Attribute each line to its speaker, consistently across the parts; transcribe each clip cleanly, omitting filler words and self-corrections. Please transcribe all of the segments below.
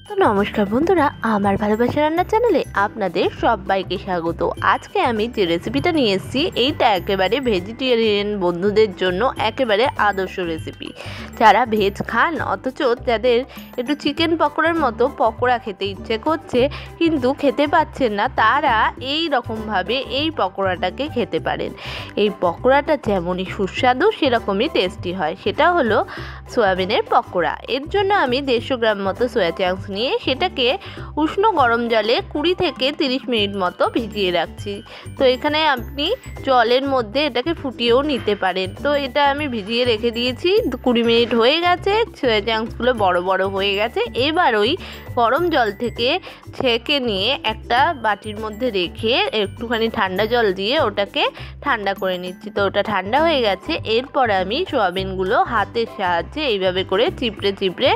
Speaker 1: তো নমস্কার বন্ধুরা, আমার ভালোবাসা রান্নার চ্যানেলে আপনাদের সবাইকে স্বাগত। আজকে আমি যে রেসিপিটা নিয়ে এসেছি এইটা একেবারে ভেজিটেরিয়ান বন্ধুদের জন্য একেবারে আদর্শ রেসিপি। যারা ভেজ খান অথচ যাদের একটু চিকেন পকোড়ার মতো পকোড়া খেতে ইচ্ছে করছে কিন্তু খেতে পাচ্ছেন না, তারা এই রকমভাবে এই পকোড়াটাকে খেতে পারেন। এই পকোড়াটা যেমনই সুস্বাদু সেরকমই টেস্টি হয়, সেটা হলো সয়াবিনের পকোড়া। এর জন্য আমি 150 গ্রাম মতো সয়া চাংস নিয়ে সেটাকে উষ্ণ গরম জলে 20 থেকে 30 মিনিট মতো ভিজিয়ে রাখছি। তো এখানে আপনি জলের মধ্যে এটাকে ফুটিয়েও নিতে পারেন। তো এটা আমি ভিজিয়ে রেখে দিয়েছি, 20 মিনিট হয়ে গেছে, সয়া চাংসগুলো বড় বড় হয়ে গেছে। এবার ওই গরম জল থেকে ছেঁকে নিয়ে একটা বাটির মধ্যে রেখে একটুখানি ঠান্ডা জল দিয়ে ওটাকে ঠান্ডা করে নিচ্ছি। তো ওটা ঠান্ডা হয়ে গেছে। এরপর আমি সয়াবিনগুলো হাতের সাহায্যে এইভাবে করে চিপড়ে চিপড়ে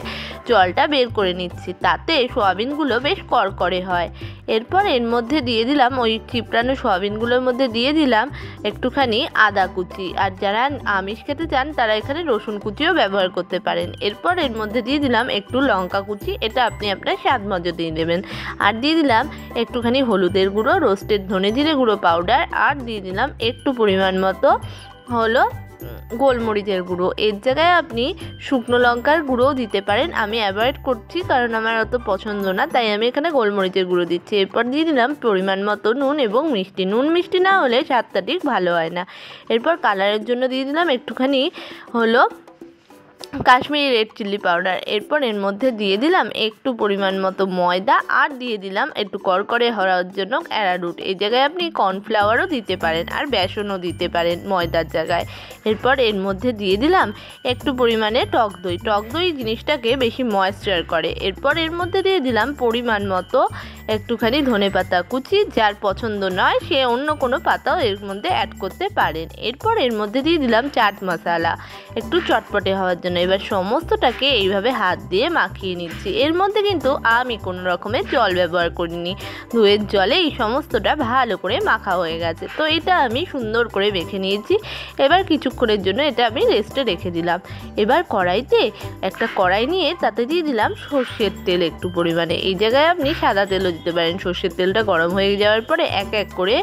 Speaker 1: জলটা বের করে নিচ্ছি, তাতে সয়াবিনগুলো বেশ করকরে হয়। এরপর এর মধ্যে দিয়ে দিলাম, ওই চিপড়ানো সয়াবিনগুলোর মধ্যে দিয়ে দিলাম একটুখানি আদা কুচি, আর যারা আমিষ খেতে চান তারা এখানে রসুন কুচিও ব্যবহার করতে পারেন। এরপর এর মধ্যে দিয়ে দিলাম একটু লঙ্কা কুচি, এটা আপনি আপনার স্বাদ মতো দিয়ে দেবেন। আর দিয়ে দিলাম একটুখানি হলুদের গুঁড়ো, রোস্টেড ধনে জিরে গুঁড়ো পাউডার, আর দিয়ে দিলাম একটু পরিমাণ মতো হলো গোলমরিচের গুঁড়ো। এর জায়গায় আপনি শুকনো লঙ্কার গুঁড়োও দিতে পারেন, আমি অ্যাভয়েড করছি কারণ আমার অত পছন্দ না, তাই আমি এখানে গোলমরিচের গুঁড়ো দিচ্ছি। এরপর দিয়ে দিলাম পরিমাণ মতো নুন এবং মিষ্টি। নুন মিষ্টি না হলে স্বাদটা ঠিক ভালো হয় না। এরপর কালারের জন্য দিয়ে দিলাম একটুখানি হলো কাশ্মীরি রেড চিলি পাউডার। এরপর এর মধ্যে দিয়ে দিলাম একটু পরিমাণ মতো ময়দা, আর দিয়ে দিলাম একটু করকরে হওয়ার জন্য অ্যারারুট। এই জায়গায় আপনি কর্নফ্লাওয়ারও দিতে পারেন আর বেসনও দিতে পারেন ময়দার জায়গায়। এরপর এর মধ্যে দিয়ে দিলাম একটু পরিমাণে টক দই। টক দই জিনিসটাকে বেশি ময়েশ্চার করে। এরপর এর মধ্যে দিয়ে দিলাম পরিমাণ মতো একটুখানি ধনেপাতা কুচি, যার পছন্দ নয় সে অন্য কোনো পাতাও এর মধ্যে অ্যাড করতে পারেন। এরপর এর মধ্যে দিয়ে দিলাম চাট মশলা একটু চটপটে হওয়ার জন্য। এবার সমস্তটাকে এইভাবে হাত দিয়ে মাখিয়ে নিচ্ছি। এর মধ্যে কিন্তু আমি কোনো রকমের জল ব্যবহার করিনি, ধুয়ের জলে এই সমস্তটা ভালো করে মাখা হয়ে গেছে। তো এটা আমি সুন্দর করে মেখে নিয়েছি। এবার কিছুক্ষণের জন্য এটা আমি রেস্টে রেখে দিলাম। এবার কড়াইতে একটা কড়াই নিয়ে তাতে দিয়ে দিলাম সর্ষের তেল একটু পরিমাণে। এই জায়গায় আপনি সাদা তেলও দিতে পারেন। সর্ষের তেলটা গরম হয়ে যাওয়ার পরে এক এক করে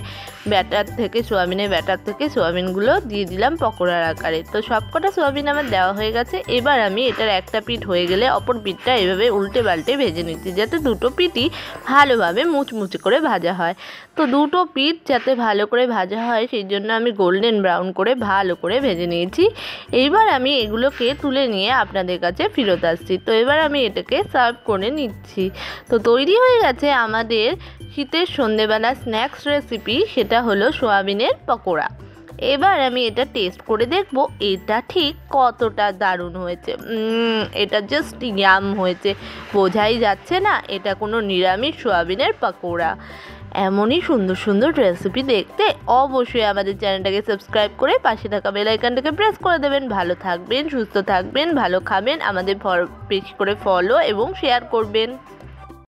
Speaker 1: সোয়াবিনের ব্যাটার থেকে সোয়াবিনগুলো দিয়ে দিলাম পকোড়ার আকারে। তো সবকটা সোয়াবিন আমার দেওয়া হয়ে গেছে। এবার আমি এটার একটা পিঠ হয়ে গেলে অপর পিঠটা এভাবে উল্টে পাল্টে ভেজে নিচ্ছি, যাতে দুটো পিঠই ভালোভাবে মুচমুচে করে ভাজা হয়। তো দুটো পিঠ যাতে ভালো করে ভাজা হয় সেই জন্য আমি গোল্ডেন ব্রাউন করে ভালো করে ভেজে নিয়েছি। এইবার আমি এগুলোকে তুলে নিয়ে আপনাদের কাছে ফেরত আসছি। তো এবার আমি এটাকে সার্ভ করে নিচ্ছি। তো তৈরি হয়ে গেছে আমাদের শীতের সন্ধেবেলা স্ন্যাক্স রেসিপি, সেটা হলো সোয়াবিনের পকোড়া। এবার আমি এটা টেস্ট করে দেখব এটা ঠিক কতটা দারুণ হয়েছে। এটা জাস্ট ইয়াম হয়েছে, বোঝাই যাচ্ছে না এটা কোনো নিরামিষ সোয়াবিনের পকোড়া। এমনই সুন্দর সুন্দর রেসিপি দেখতে অবশ্যই আমাদের চ্যানেলটাকে সাবস্ক্রাইব করে পাশে থাকা বেল আইকনটাকে প্রেস করে দেবেন। ভালো থাকবেন, সুস্থ থাকবেন, ভালো খাবেন, আমাদের বেশি করে ফলো এবং শেয়ার করবেন।